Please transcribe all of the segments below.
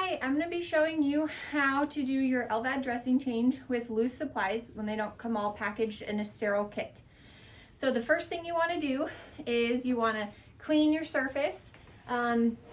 Hi, I'm going to be showing you how to do your LVAD dressing change with loose supplies when they don't come all packaged in a sterile kit. So the first thing you want to do is you want to clean your surface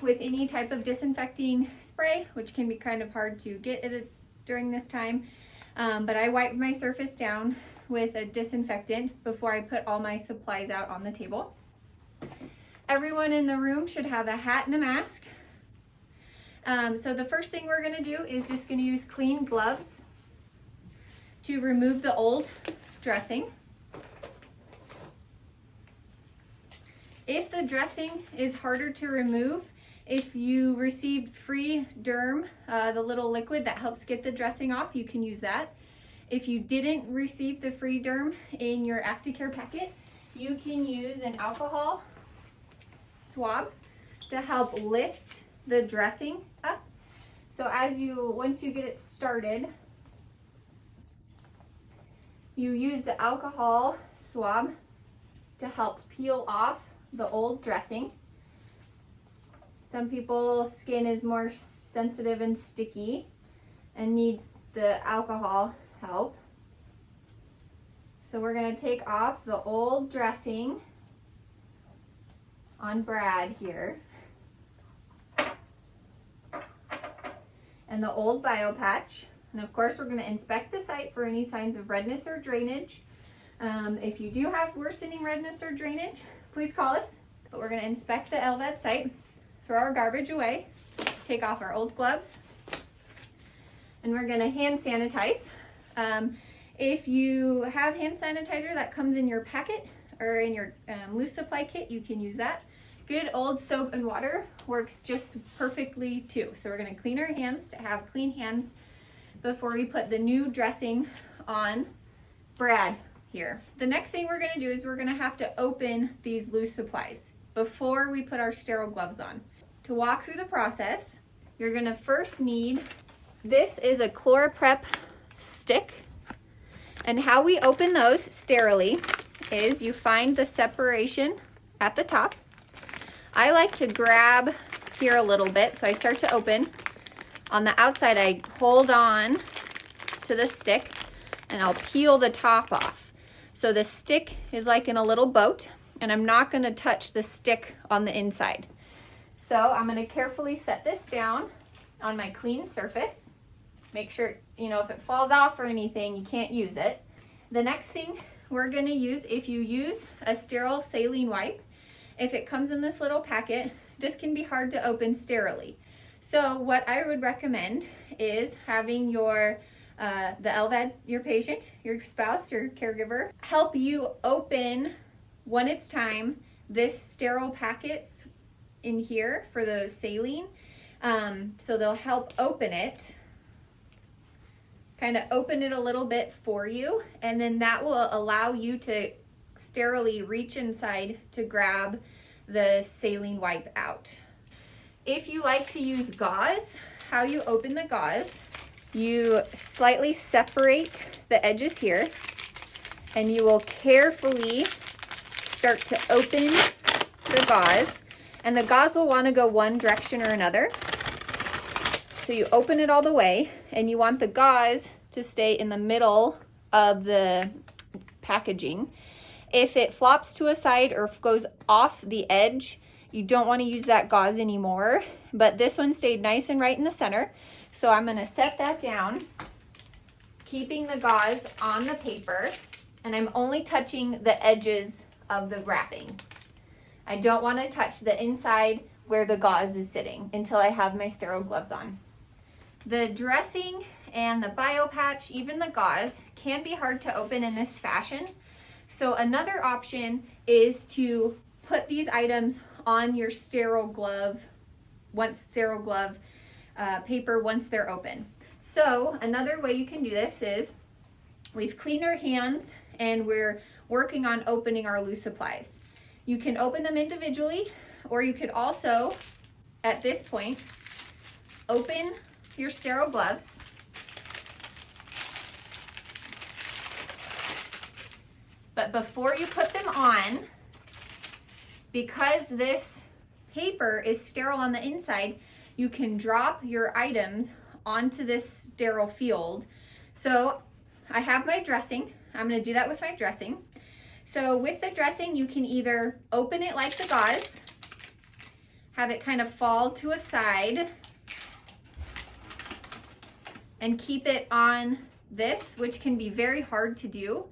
with any type of disinfecting spray, which can be kind of hard to get during this time. But I wipe my surface down with a disinfectant before I put all my supplies out on the table. Everyone in the room should have a hat and a mask. So the first thing we're going to do is just going to use clean gloves to remove the old dressing. If the dressing is harder to remove, if you received free derm, the little liquid that helps get the dressing off, you can use that. If you didn't receive the free derm in your ActiCare packet, you can use an alcohol swab to help lift the dressing up. So once you get it started, you use the alcohol swab to help peel off the old dressing. Some people's skin is more sensitive and sticky and needs the alcohol help. So we're going to take off the old dressing on Brad here and the old Biopatch. And of course we're going to inspect the site for any signs of redness or drainage. If you do have worsening redness or drainage, please call us. But we're going to inspect the LVAD site, throw our garbage away, take off our old gloves, and we're going to hand sanitize. If you have hand sanitizer that comes in your packet or in your loose supply kit, you can use that. Good old soap and water works just perfectly too. So we're going to clean our hands to have clean hands before we put the new dressing on Brad here. The next thing we're going to do is we're going to have to open these loose supplies before we put our sterile gloves on. To walk through the process, you're going to first need, this is a chloraprep stick. And how we open those sterilely is you find the separation at the top. I like to grab here a little bit, so I start to open. On the outside, I hold on to the stick and I'll peel the top off. So the stick is like in a little boat, and I'm not going to touch the stick on the inside. So I'm going to carefully set this down on my clean surface. Make sure, if it falls off or anything, you can't use it. The next thing we're going to use, if you use a sterile saline wipe, if it comes in this little packet, this can be hard to open sterilely. So what I would recommend is having the LVAD, your patient, your spouse, your caregiver, help you open, when it's time, this sterile packets in here for the saline. So they'll help open it, kind of open it a little bit for you, and then that will allow you to sterilely reach inside to grab the saline wipe out. If you like to use gauze, how you open the gauze, you slightly separate the edges here, and you will carefully start to open the gauze, and the gauze will want to go one direction or another. So you open it all the way, and you want the gauze to stay in the middle of the packaging. If it flops to a side or goes off the edge, you don't want to use that gauze anymore. But this one stayed nice and right in the center. So I'm going to set that down, keeping the gauze on the paper, and I'm only touching the edges of the wrapping. I don't want to touch the inside where the gauze is sitting until I have my sterile gloves on. The dressing and the Biopatch, even the gauze, can be hard to open in this fashion. So another option is to put these items on your sterile glove, paper once they're open. So another way you can do this is we've cleaned our hands and we're working on opening our loose supplies. You can open them individually, or you could also, at this point, open your sterile gloves. But before you put them on, because this paper is sterile on the inside, you can drop your items onto this sterile field. So I have my dressing. I'm going to do that with my dressing. So with the dressing, you can either open it like the gauze, have it kind of fall to a side, and keep it on this, which can be very hard to do.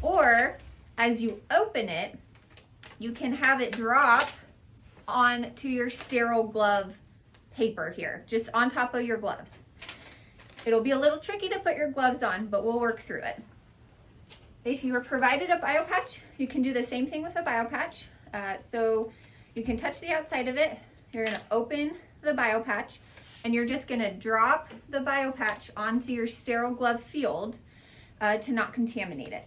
Or as you open it, you can have it drop onto your sterile glove paper here, just on top of your gloves. It'll be a little tricky to put your gloves on, but we'll work through it. If you were provided a Biopatch, you can do the same thing with a Biopatch. So you can touch the outside of it. You're going to open the Biopatch, and you're just going to drop the Biopatch onto your sterile glove field to not contaminate it.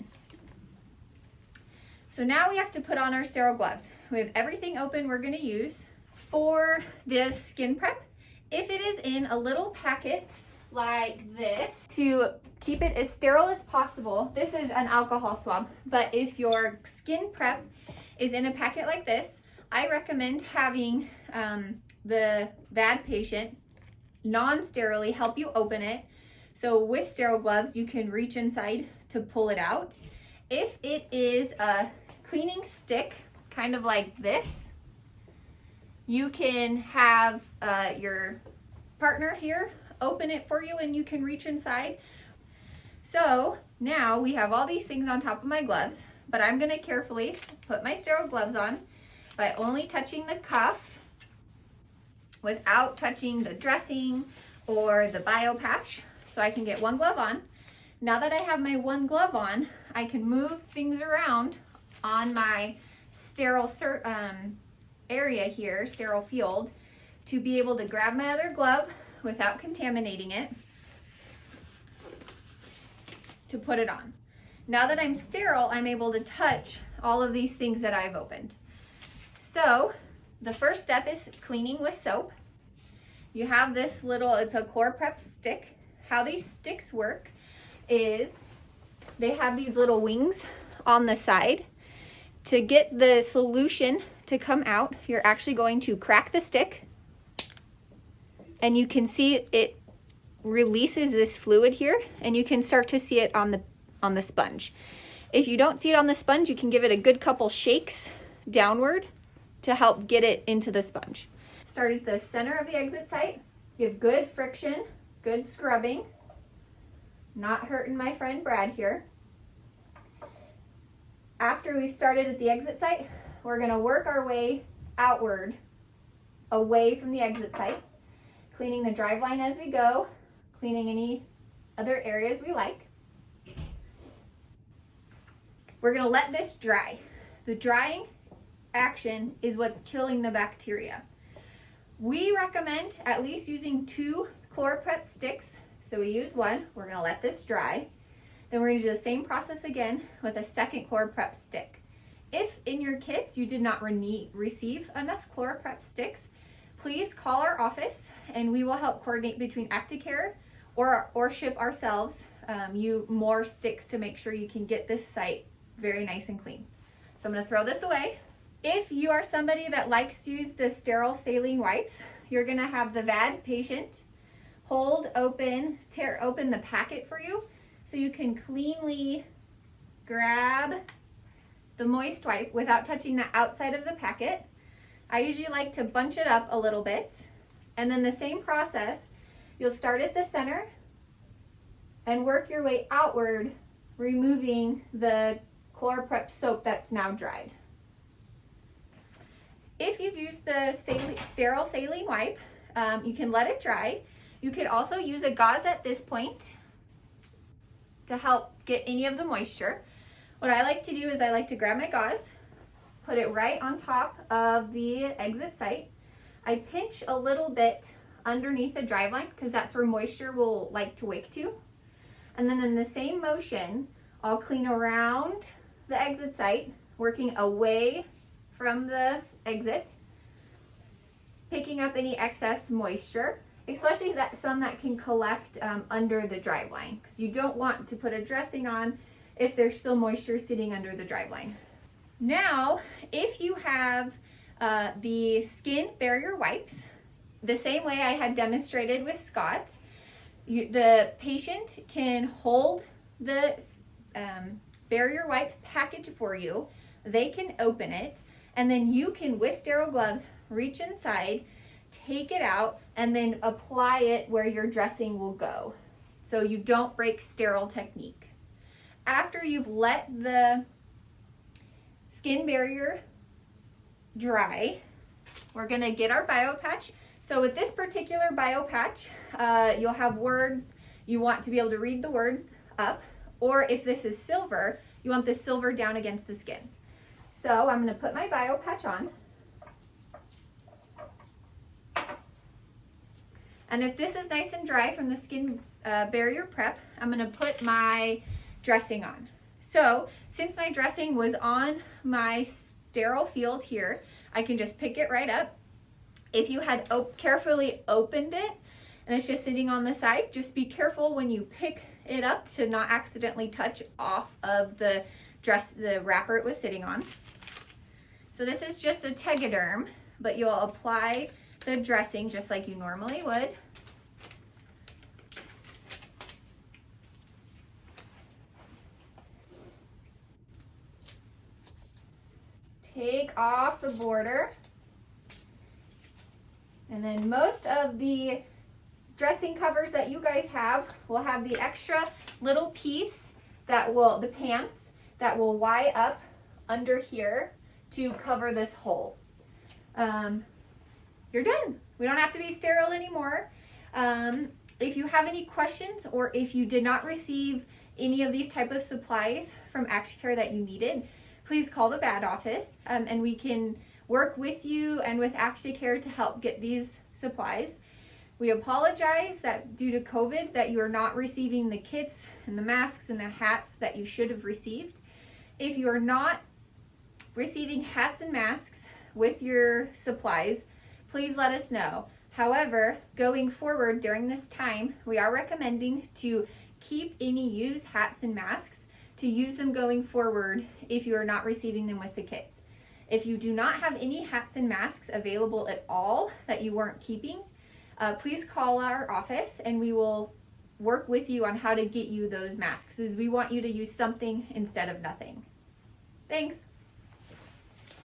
So now we have to put on our sterile gloves. We have everything open we're going to use. For this skin prep, if it is in a little packet like this, to keep it as sterile as possible, this is an alcohol swab, but if your skin prep is in a packet like this, I recommend having the VAD patient non-sterilely help you open it. So with sterile gloves, you can reach inside to pull it out. If it is a cleaning stick, kind of like this, you can have your partner here open it for you and you can reach inside. So now we have all these things on top of my gloves, but I'm going to carefully put my sterile gloves on by only touching the cuff without touching the dressing or the Biopatch. So I can get one glove on. Now that I have my one glove on, I can move things around on my sterile area here, sterile field, to be able to grab my other glove without contaminating it to put it on. Now that I'm sterile, I'm able to touch all of these things that I've opened. So the first step is cleaning with soap. You have this little, it's a chloraprep stick. How these sticks work is they have these little wings on the side. To get the solution to come out, you're actually going to crack the stick, and you can see it releases this fluid here, and you can start to see it on the sponge. If you don't see it on the sponge, you can give it a good couple shakes downward to help get it into the sponge. Start at the center of the exit site. Give good friction, good scrubbing. Not hurting my friend Brad here. After we've started at the exit site, we're going to work our way outward, away from the exit site, cleaning the drive line as we go, cleaning any other areas we like. We're going to let this dry. The drying action is what's killing the bacteria. We recommend at least using 2 chloraprep sticks. So we use one. We're going to let this dry. Then we're going to do the same process again with a second chloraprep stick. If in your kits you did not receive enough chloraprep sticks, please call our office and we will help coordinate between Acticare or ship ourselves you more sticks to make sure you can get this site very nice and clean. So I'm going to throw this away. If you are somebody that likes to use the sterile saline wipes, you're going to have the VAD patient tear open the packet for you so you can cleanly grab the moist wipe without touching the outside of the packet. I usually like to bunch it up a little bit, and then the same process, you'll start at the center and work your way outward, removing the chloraprep soap that's now dried. If you've used the sterile saline wipe, you can let it dry. You could also use a gauze at this point to help get any of the moisture. What I like to do is I like to grab my gauze, put it right on top of the exit site. I pinch a little bit underneath the drive line because that's where moisture will like to wick to. And then in the same motion, I'll clean around the exit site, working away from the exit, picking up any excess moisture, especially some that can collect under the drive line, because you don't want to put a dressing on if there's still moisture sitting under the drive line. Now, if you have the skin barrier wipes, the same way I had demonstrated with Scott, the patient can hold the barrier wipe package for you. They can open it, and then you can, with sterile gloves, reach inside, take it out, and then apply it where your dressing will go, so you don't break sterile technique. After you've let the skin barrier dry, we're gonna get our Biopatch. So with this particular Biopatch, you'll have words. You want to be able to read the words up, or if this is silver, you want the silver down against the skin. So I'm gonna put my Biopatch on. And if this is nice and dry from the skin barrier prep, I'm gonna put my dressing on. So since my dressing was on my sterile field here, I can just pick it right up. If you had carefully opened it and it's just sitting on the side, just be careful when you pick it up to not accidentally touch off of the wrapper it was sitting on. So this is just a Tegaderm, but you'll apply the dressing just like you normally would. Take off the border. And then most of the dressing covers that you guys have will have the extra little piece that will, the pants, that will Y up under here to cover this hole. You're done. We don't have to be sterile anymore. If you have any questions, or if you did not receive any of these type of supplies from ActiCare that you needed, please call the VAD office, and we can work with you and with ActiCare to help get these supplies. We apologize that due to COVID that you are not receiving the kits and the masks and the hats that you should have received. If you are not receiving hats and masks with your supplies, please let us know. However, going forward during this time, we are recommending to keep any used hats and masks, to use them going forward if you are not receiving them with the kits. If you do not have any hats and masks available at all that you weren't keeping, please call our office and we will work with you on how to get you those masks, as we want you to use something instead of nothing. Thanks.